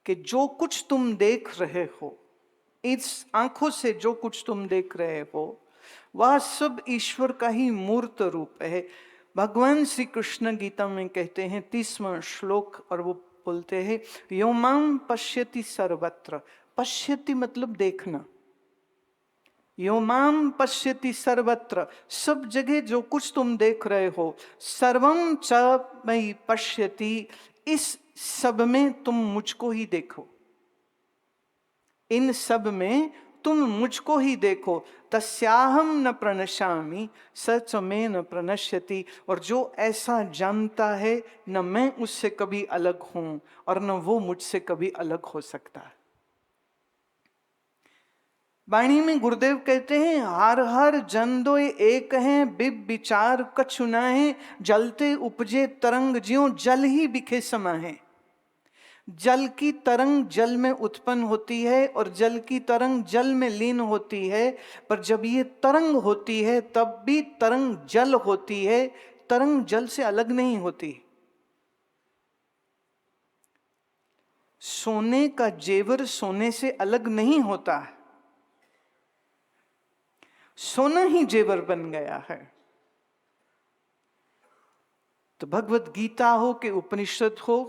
कि जो कुछ तुम देख रहे हो, इस आंखों से जो कुछ तुम देख रहे हो, वह सब ईश्वर का ही मूर्त रूप है। भगवान श्री कृष्ण गीता में कहते हैं 30वां श्लोक, और वो बोलते हैं यो मां पश्यति सर्वत्र। पश्यति मतलब देखना। यो मां पश्यति सर्वत्र, सब जगह जो कुछ तुम देख रहे हो, सर्वं च मयि पश्यति, इस सब में तुम मुझको ही देखो, इन सब में तुम मुझको ही देखो। तस्याहम न प्रणश्यामि सच में न प्रणश्यति, और जो ऐसा जानता है, न मैं उससे कभी अलग हूं और न वो मुझसे कभी अलग हो सकता है। वाणी में गुरुदेव कहते हैं हर हर जन दो एक हैं, बिब विचार कछु नाहीं, जलते उपजे तरंग ज्यों जल ही बिखे समाहे। जल की तरंग जल में उत्पन्न होती है और जल की तरंग जल में लीन होती है, पर जब ये तरंग होती है तब भी तरंग जल होती है, तरंग जल से अलग नहीं होती। सोने का जेवर सोने से अलग नहीं होता है, सोना ही जेवर बन गया है। तो भगवत गीता हो कि उपनिषद हो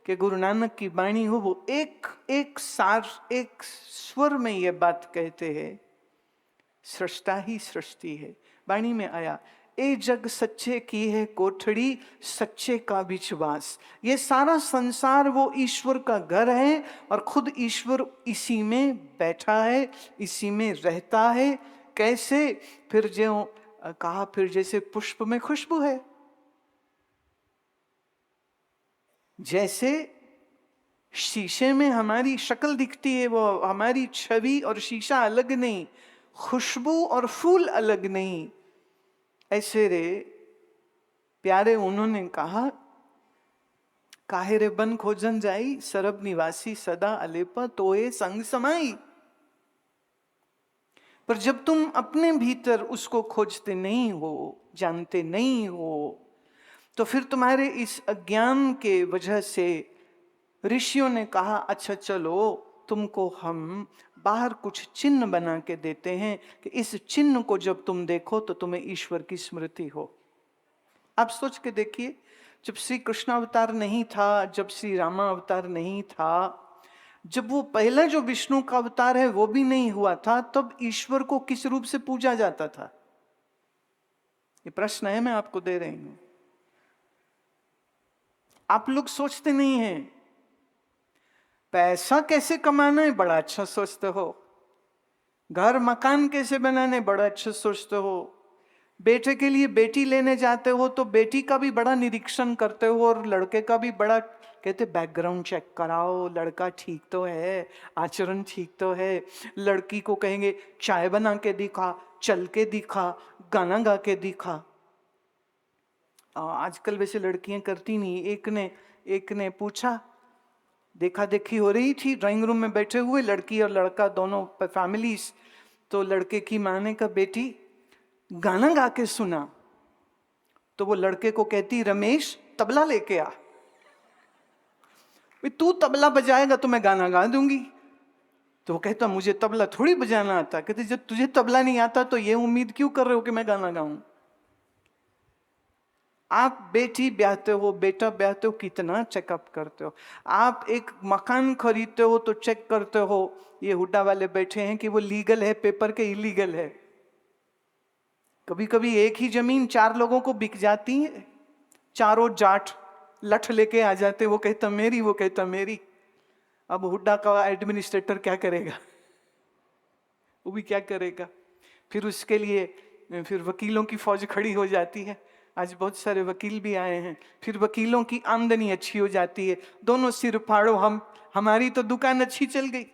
कि गुरु नानक की वाणी हो, वो एक एक सार एक स्वर में ये बात कहते हैं, सृष्टा ही सृष्टि है। वाणी में आया ए जग सच्चे की है कोठड़ी, सच्चे का विश्वास। ये सारा संसार वो ईश्वर का घर है और खुद ईश्वर इसी में बैठा है, इसी में रहता है। कैसे? फिर जो कहा, फिर जैसे पुष्प में खुशबू है, जैसे शीशे में हमारी शक्ल दिखती है, वो हमारी छवि और शीशा अलग नहीं, खुशबू और फूल अलग नहीं, ऐसे रे प्यारे उन्होंने कहा काहे रे बन खोजन जाई, सरब निवासी सदा अलेपा तोए संग समाई। पर जब तुम अपने भीतर उसको खोजते नहीं हो, जानते नहीं हो, तो फिर तुम्हारे इस अज्ञान के वजह से ऋषियों ने कहा अच्छा चलो तुमको हम बाहर कुछ चिन्ह बना के देते हैं कि इस चिन्ह को जब तुम देखो तो तुम्हें ईश्वर की स्मृति हो। आप सोच के देखिए, जब श्री कृष्ण अवतार नहीं था, जब श्री रामा अवतार नहीं था, जब वो पहला जो विष्णु का अवतार है वो भी नहीं हुआ था, तब ईश्वर को किस रूप से पूजा जाता था? ये प्रश्न है, मैं आपको दे रही हूं। आप लोग सोचते नहीं हैं। पैसा कैसे कमाना है बड़ा अच्छा सोचते हो, घर मकान कैसे बनाने बड़ा अच्छा सोचते हो, बेटे के लिए बेटी लेने जाते हो तो बेटी का भी बड़ा निरीक्षण करते हो और लड़के का भी बड़ा कहते बैकग्राउंड चेक कराओ, लड़का ठीक तो है, आचरण ठीक तो है। लड़की को कहेंगे चाय बना के दिखा, चल के दिखा, गाना गा के दिखा। आजकल वैसे लड़कियां करती नहीं। एक ने पूछा, देखा देखी हो रही थी ड्राइंग रूम में बैठे हुए लड़की और लड़का दोनों फैमिलीज, तो लड़के की माँ ने कहा बेटी गाना गा के सुना, तो वो लड़के को कहती रमेश तबला लेके आ, तू तबला बजाएगा तो मैं गाना गा दूंगी। तो वो कहता मुझे तबला थोड़ी बजाना आता। कहते जब तुझे तबला नहीं आता तो ये उम्मीद क्यों कर रहे हो कि मैं गाना गाऊं? आप बेटी ब्याहते हो, बेटा ब्याहते हो, कितना चेकअप करते हो? आप एक मकान खरीदते हो तो चेक करते हो, ये हुड्डा वाले बैठे हैं कि वो लीगल है पेपर के इलीगल है। कभी कभी एक ही जमीन 4 लोगों को बिक जाती है, चारों जाट लठ लेके आ जाते, वो कहता मेरी, वो कहता मेरी। अब हुड्डा का एडमिनिस्ट्रेटर क्या करेगा? वो भी क्या करेगा? फिर उसके लिए फिर वकीलों की फौज खड़ी हो जाती है। आज बहुत सारे वकील भी आए हैं, फिर वकीलों की आमदनी अच्छी हो जाती है, दोनों सिर फाड़ो, हमारी तो दुकान अच्छी चल गई।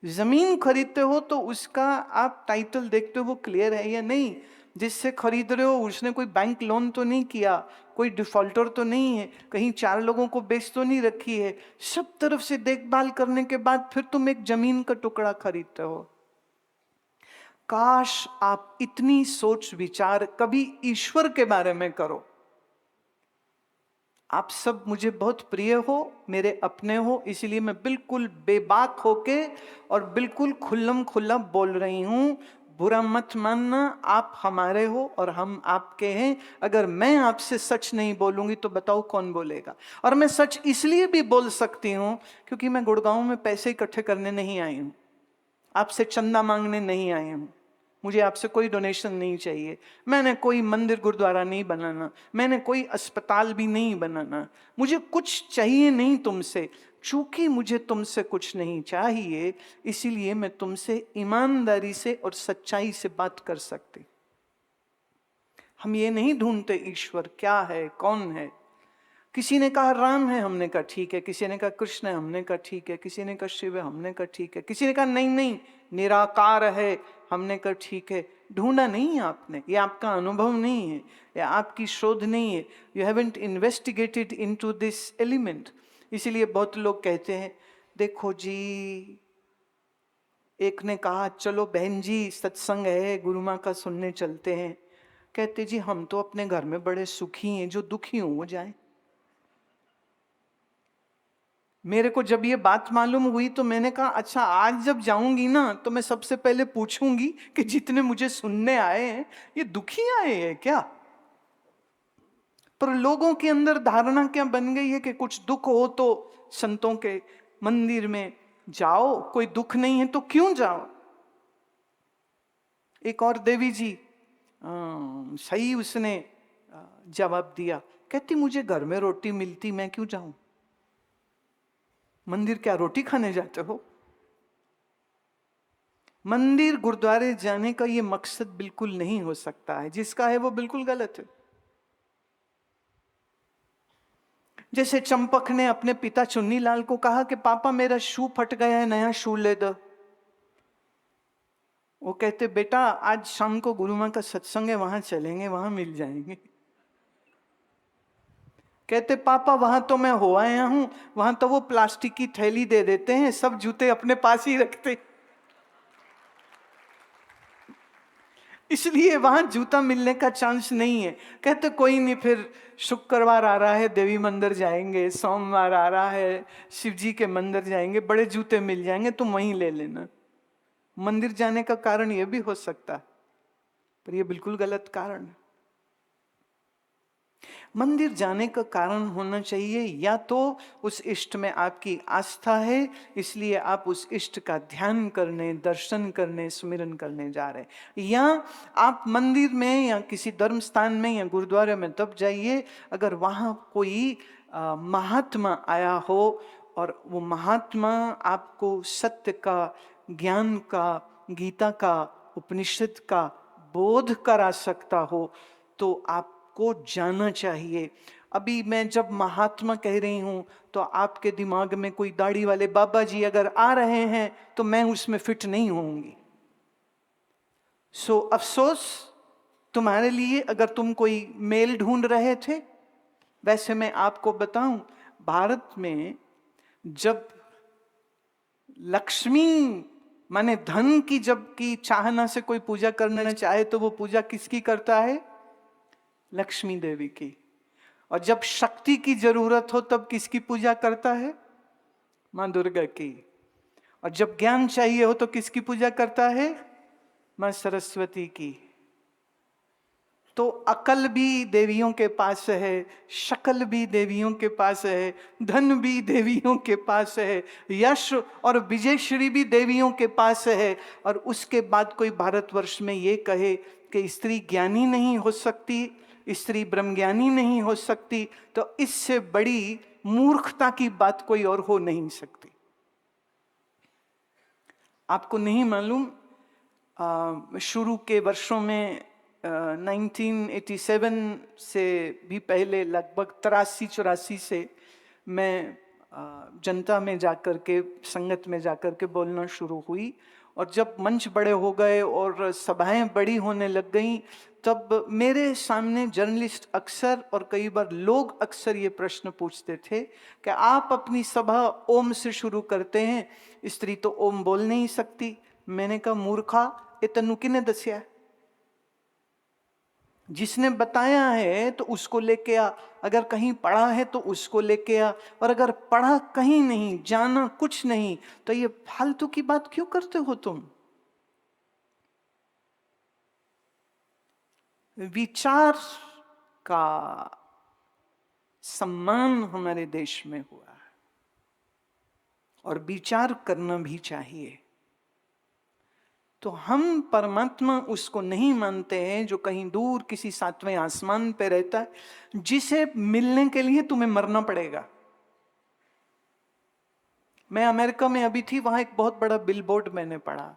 जमीन खरीदते हो तो उसका आप टाइटल देखते हो वो क्लियर है या नहीं, जिससे खरीद रहे हो उसने कोई बैंक लोन तो नहीं किया, कोई डिफॉल्टर तो नहीं है, कहीं 4 लोगों को बेच तो नहीं रखी है। सब तरफ से देखभाल करने के बाद फिर तुम एक जमीन का टुकड़ा खरीदते हो। काश आप इतनी सोच विचार कभी ईश्वर के बारे में करो। आप सब मुझे बहुत प्रिय हो, मेरे अपने हो, इसीलिए मैं बिल्कुल बेबाक होके और बिल्कुल खुल्लम खुल्ला बोल रही हूँ। बुरा मत मानना, आप हमारे हो और हम आपके हैं। अगर मैं आपसे सच नहीं बोलूंगी तो बताओ कौन बोलेगा। और मैं सच इसलिए भी बोल सकती हूँ क्योंकि मैं गुड़गांव में पैसे इकट्ठे करने नहीं आई हूँ, आपसे चंदा मांगने नहीं आई हूँ। मुझे आपसे कोई डोनेशन नहीं चाहिए। मैंने कोई मंदिर गुरुद्वारा नहीं बनाना, मैंने कोई अस्पताल भी नहीं बनाना, मुझे कुछ चाहिए नहीं तुमसे। चूंकि मुझे तुमसे कुछ नहीं चाहिए, इसीलिए मैं तुमसे ईमानदारी से और सच्चाई से बात कर सकती। हम ये नहीं ढूंढते ईश्वर क्या है, कौन है। किसी ने कहा राम है, हमने कहा ठीक है। किसी ने कहा कृष्ण है, हमने कहा ठीक है। किसी ने कहा शिव है, हमने कहा ठीक है। किसी ने कहा नहीं नहीं निराकार है, हमने कहा ठीक है। ढूंढा नहीं है आपने, ये आपका अनुभव नहीं है, ये आपकी शोध नहीं है। You haven't investigated into this element. इसीलिए बहुत लोग कहते हैं देखो जी, एक ने कहा चलो बहन जी सत्संग है, गुरु माँ का सुनने चलते हैं। कहते जी हम तो अपने घर में बड़े सुखी हैं, जो दुखी हों वो जाए। मेरे को जब ये बात मालूम हुई तो मैंने कहा अच्छा आज जब जाऊंगी ना तो मैं सबसे पहले पूछूंगी कि जितने मुझे सुनने आए हैं ये दुखी आए हैं क्या। पर लोगों के अंदर धारणा क्या बन गई है कि कुछ दुख हो तो संतों के मंदिर में जाओ, कोई दुख नहीं है तो क्यों जाओ। एक और देवी जी सही उसने जवाब दिया, कहती मुझे घर में रोटी मिलती, मैं क्यों जाऊं। मंदिर क्या रोटी खाने जाते हो। मंदिर गुरुद्वारे जाने का ये मकसद बिल्कुल नहीं हो सकता है, जिसका है वो बिल्कुल गलत है। जैसे चंपक ने अपने पिता चुन्नीलाल को कहा कि पापा मेरा शू फट गया है, नया शू ले दो। वो कहते बेटा आज शाम को गुरु माँ का सत्संग है, वहां चलेंगे, वहां मिल जाएंगे। कहते पापा वहां तो मैं हो आया हूं, वहां तो वो प्लास्टिक की थैली दे देते हैं, सब जूते अपने पास ही रखते, इसलिए वहां जूता मिलने का चांस नहीं है। कहते कोई नहीं, फिर शुक्रवार आ रहा है देवी मंदिर जाएंगे, सोमवार आ रहा है शिव जी के मंदिर जाएंगे, बड़े जूते मिल जाएंगे, तुम वहीं ले लेना। मंदिर जाने का कारण यह भी हो सकता है, पर यह बिल्कुल गलत कारण है। मंदिर जाने का कारण होना चाहिए या तो उस इष्ट में आपकी आस्था है, इसलिए आप उस इष्ट का ध्यान करने, दर्शन करने, स्मरण करने जा रहे हैं, या आप मंदिर में या किसी धर्म स्थान में या गुरुद्वारे में तब जाइए अगर वहाँ कोई महात्मा आया हो और वो महात्मा आपको सत्य का, ज्ञान का, गीता का, उपनिषद का बोध करा सकता हो तो आपको जाना चाहिए। अभी मैं जब महात्मा कह रही हूं तो आपके दिमाग में कोई दाढ़ी वाले बाबा जी अगर आ रहे हैं तो मैं उसमें फिट नहीं होंगी। सो अफसोस तुम्हारे लिए अगर तुम कोई मेल ढूंढ रहे थे। वैसे मैं आपको बताऊं, भारत में जब लक्ष्मी माने धन की जब की चाहना से कोई पूजा करना चाहे तो वो पूजा किसकी करता है, लक्ष्मी देवी की। और जब शक्ति की जरूरत हो तब किसकी पूजा करता है, मां दुर्गा की। और जब ज्ञान चाहिए हो तो किसकी पूजा करता है, मां सरस्वती की। तो अकल भी देवियों के पास है, शकल भी देवियों के पास है, धन भी देवियों के पास है, यश और विजयश्री भी देवियों के पास है। और उसके बाद कोई भारतवर्ष में ये कहे कि स्त्री ज्ञानी नहीं हो सकती, स्त्री ब्रह्मज्ञानी नहीं हो सकती, तो इससे बड़ी मूर्खता की बात कोई और हो नहीं सकती। आपको नहीं मालूम, शुरू के वर्षों में 1987 से भी पहले लगभग 83-84 से मैं जनता में जाकर के, संगत में जाकर के बोलना शुरू हुई। और जब मंच बड़े हो गए और सभाएं बड़ी होने लग गई तब मेरे सामने जर्नलिस्ट अक्सर और कई बार लोग अक्सर ये प्रश्न पूछते थे कि आप अपनी सभा ओम से शुरू करते हैं, स्त्री तो ओम बोल नहीं सकती। मैंने कहा मूर्खा, ये तन्नू किने दसिया, जिसने बताया है तो उसको लेके आ, अगर कहीं पढ़ा है तो उसको लेके आ, और अगर पढ़ा कहीं नहीं, जाना कुछ नहीं, तो ये फालतू की बात क्यों करते हो तुम? विचार का सम्मान हमारे देश में हुआ है और विचार करना भी चाहिए। तो हम परमात्मा उसको नहीं मानते हैं जो कहीं दूर किसी सातवें आसमान पे रहता है, जिसे मिलने के लिए तुम्हें मरना पड़ेगा। मैं अमेरिका में अभी थी, वहां एक बहुत बड़ा बिलबोर्ड मैंने पढ़ा,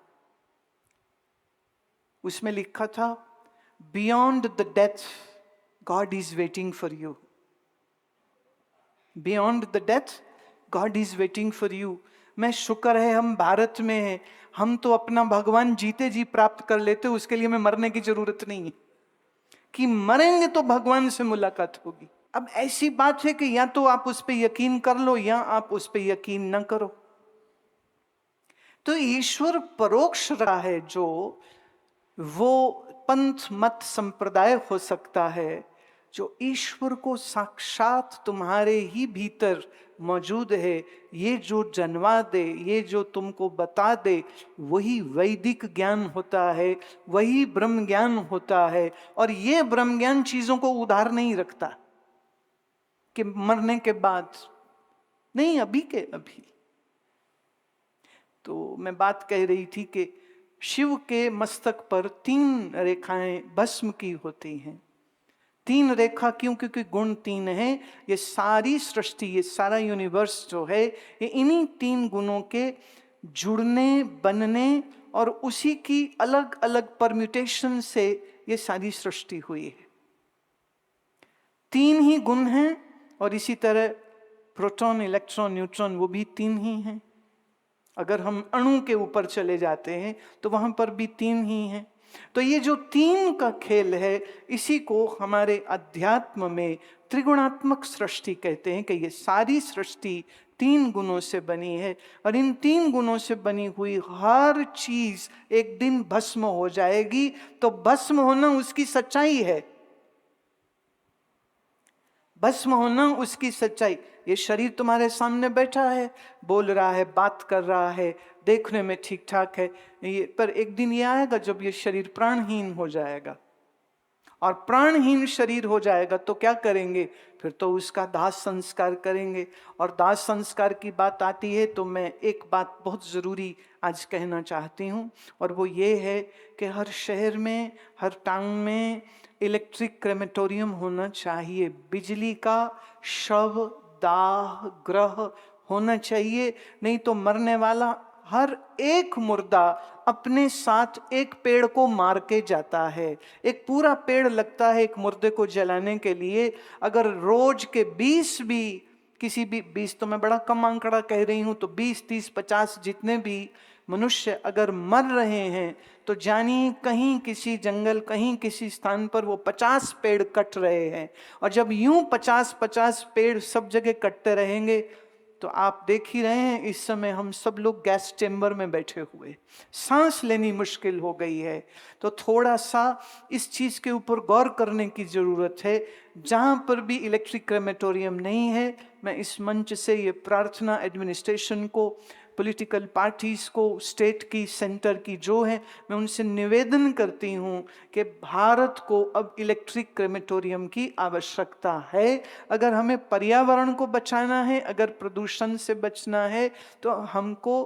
उसमें लिखा था, beyond the death God is waiting for you. Beyond the death God is waiting for you. मैं शुक्र है हम भारत में हैं, हम तो अपना भगवान जीते जी प्राप्त कर लेते, उसके लिए हमें मरने की जरूरत नहीं है, कि मरेंगे तो भगवान से मुलाकात होगी। अब ऐसी बात है कि या तो आप उस पर यकीन कर लो या आप उस पर यकीन न करो। तो ईश्वर परोक्ष रहा है, जो वो पंथ मत संप्रदाय हो सकता है जो ईश्वर को साक्षात तुम्हारे ही भीतर मौजूद है, ये जो जनवा दे, ये जो तुमको बता दे, वही वैदिक ज्ञान होता है, वही ब्रह्म ज्ञान होता है। और ये ब्रह्म ज्ञान चीजों को उधार नहीं रखता कि मरने के बाद नहीं, अभी के अभी। तो मैं बात कह रही थी कि शिव के मस्तक पर 3 रेखाएं भस्म की होती हैं। 3 रेखा क्यों? क्योंकि गुण 3 हैं। ये सारी सृष्टि, ये सारा यूनिवर्स जो है, ये इन्हीं 3 गुणों के जुड़ने, बनने और उसी की अलग अलग परम्यूटेशन से ये सारी सृष्टि हुई है। 3 ही गुण हैं, और इसी तरह प्रोटॉन, इलेक्ट्रॉन, न्यूट्रॉन, वो भी 3 ही हैं। अगर हम अणु के ऊपर चले जाते हैं तो वहां पर भी 3 ही हैं। तो ये जो 3 का खेल है, इसी को हमारे अध्यात्म में त्रिगुणात्मक सृष्टि कहते हैं, कि ये सारी सृष्टि 3 गुणों से बनी है, और इन 3 गुणों से बनी हुई हर चीज एक दिन भस्म हो जाएगी। तो भस्म होना उसकी सच्चाई है, भस्म होना उसकी सच्चाई। ये शरीर तुम्हारे सामने बैठा है, बोल रहा है, बात कर रहा है, देखने में ठीक ठाक है, ये पर एक दिन ये आएगा जब ये शरीर प्राणहीन हो जाएगा। और प्राणहीन शरीर हो जाएगा तो क्या करेंगे? फिर तो उसका दाह संस्कार करेंगे। और दाह संस्कार की बात आती है तो मैं एक बात बहुत ज़रूरी आज कहना चाहती हूँ, और वो ये है कि हर शहर में, हर टाउन में इलेक्ट्रिक क्रेमेटोरियम होना चाहिए। बिजली का शव दाह ग्रह होना चाहिए, नहीं तो मरने वाला हर एक मुर्दा अपने साथ एक पेड़ को मार के जाता है। एक पूरा पेड़ लगता है एक मुर्दे को जलाने के लिए। अगर रोज के 20 भी, किसी भी 20 तो मैं बड़ा कम आंकड़ा कह रही हूं, तो 20, 30, 50 जितने भी मनुष्य अगर मर रहे हैं, तो जानिए कहीं किसी जंगल, कहीं किसी स्थान पर वो 50 पेड़ कट रहे हैं। और जब यूं 50-50 पेड़ सब जगह कटते रहेंगे, तो आप देख ही रहे हैं इस समय हम सब लोग गैस चेंबर में बैठे हुए, सांस लेनी मुश्किल हो गई है। तो थोड़ा सा इस चीज के ऊपर गौर करने की जरूरत है। जहां पर भी इलेक्ट्रिक क्रेमेटोरियम नहीं है, मैं इस मंच से ये प्रार्थना एडमिनिस्ट्रेशन को, पॉलिटिकल पार्टीज को, स्टेट की, सेंटर की जो है, मैं उनसे निवेदन करती हूँ कि भारत को अब इलेक्ट्रिक क्रेमेटोरियम की आवश्यकता है। अगर हमें पर्यावरण को बचाना है, अगर प्रदूषण से बचना है, तो हमको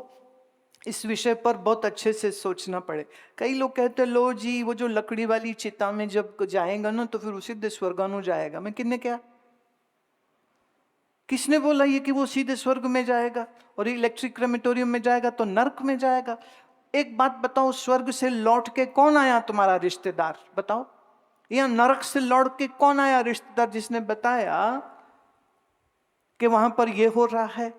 इस विषय पर बहुत अच्छे से सोचना पड़े। कई लोग कहते हैं, लो जी वो जो लकड़ी वाली चिता में जब जाएगा ना तो फिर वो सीधे स्वर्गानु जाएगा। मैं किन्ने क्या, किसने बोला ये कि वो सीधे स्वर्ग में जाएगा और इलेक्ट्रिक क्रेमेटोरियम में जाएगा तो नर्क में जाएगा? एक बात बताओ, स्वर्ग से लौट के कौन आया तुम्हारा रिश्तेदार? बताओ। या नरक से लौट के कौन आया रिश्तेदार जिसने बताया कि वहां पर यह हो रहा है?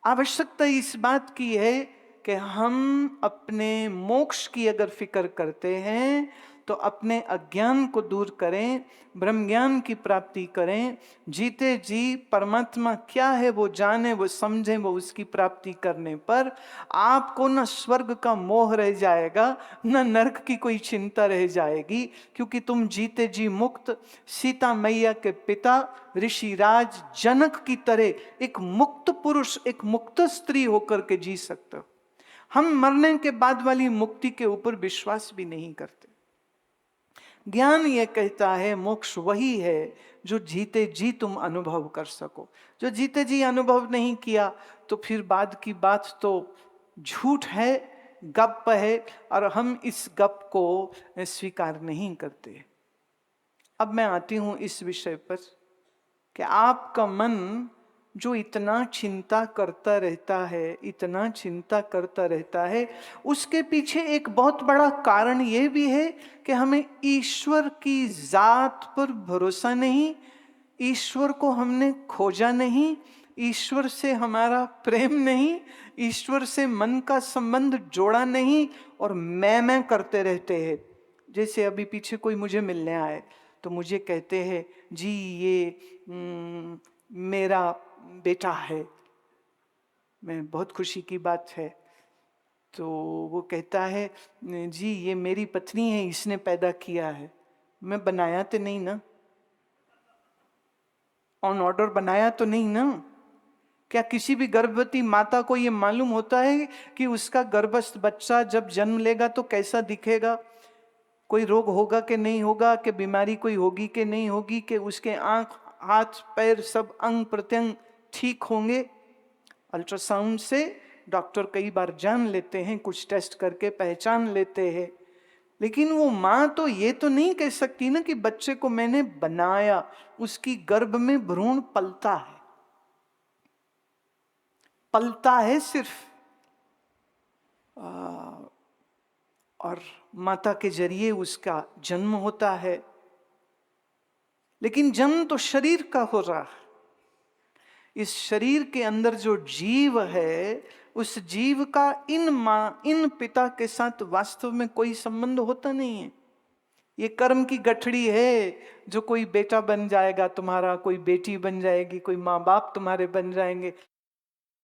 आवश्यकता इस बात की है कि हम अपने मोक्ष की अगर फिक्र करते हैं तो अपने अज्ञान को दूर करें, ब्रह्म ज्ञान की प्राप्ति करें, जीते जी परमात्मा क्या है वो जाने, वो समझें, वो उसकी प्राप्ति करने पर आपको न स्वर्ग का मोह रह जाएगा, न नरक की कोई चिंता रह जाएगी, क्योंकि तुम जीते जी मुक्त सीता मैया के पिता ऋषिराज जनक की तरह एक मुक्त पुरुष, एक मुक्त स्त्री होकर के जी सकते हो। हम मरने के बाद वाली मुक्ति के ऊपर विश्वास भी नहीं करते। ज्ञान ये कहता है मोक्ष वही है जो जीते जी तुम अनुभव कर सको। जो जीते जी अनुभव नहीं किया तो फिर बाद की बात तो झूठ है, गप है, और हम इस गप को स्वीकार नहीं करते। अब मैं आती हूं इस विषय पर कि आपका मन जो इतना चिंता करता रहता है, इतना चिंता करता रहता है, उसके पीछे एक बहुत बड़ा कारण यह भी है कि हमें ईश्वर की जात पर भरोसा नहीं, ईश्वर को हमने खोजा नहीं, ईश्वर से हमारा प्रेम नहीं, ईश्वर से मन का संबंध जोड़ा नहीं, और मैं करते रहते हैं। जैसे अभी पीछे कोई मुझे मिलने आए तो मुझे कहते हैं जी ये मेरा बेटा है। मैं बहुत खुशी की बात है। तो वो कहता है जी ये मेरी पत्नी है, इसने पैदा किया है। मैं बनाया तो नहीं ना, ऑन ऑर्डर बनाया तो नहीं ना। क्या किसी भी गर्भवती माता को ये मालूम होता है कि उसका गर्भस्थ बच्चा जब जन्म लेगा तो कैसा दिखेगा, कोई रोग होगा कि नहीं होगा, कि बीमारी कोई होगी कि नहीं होगी, कि उसके आंख हाथ पैर सब अंग प्रत्यंग ठीक होंगे? अल्ट्रासाउंड से डॉक्टर कई बार जान लेते हैं, कुछ टेस्ट करके पहचान लेते हैं, लेकिन वो माँ तो ये तो नहीं कह सकती ना कि बच्चे को मैंने बनाया। उसकी गर्भ में भ्रूण पलता है, पलता है सिर्फ, और माता के जरिए उसका जन्म होता है। लेकिन जन्म तो शरीर का हो रहा है। इस शरीर के अंदर जो जीव है, उस जीव का इन माँ इन पिता के साथ वास्तव में कोई संबंध होता नहीं है। ये कर्म की गठड़ी है, जो कोई बेटा बन जाएगा तुम्हारा, कोई बेटी बन जाएगी, कोई माँ बाप तुम्हारे बन जाएंगे,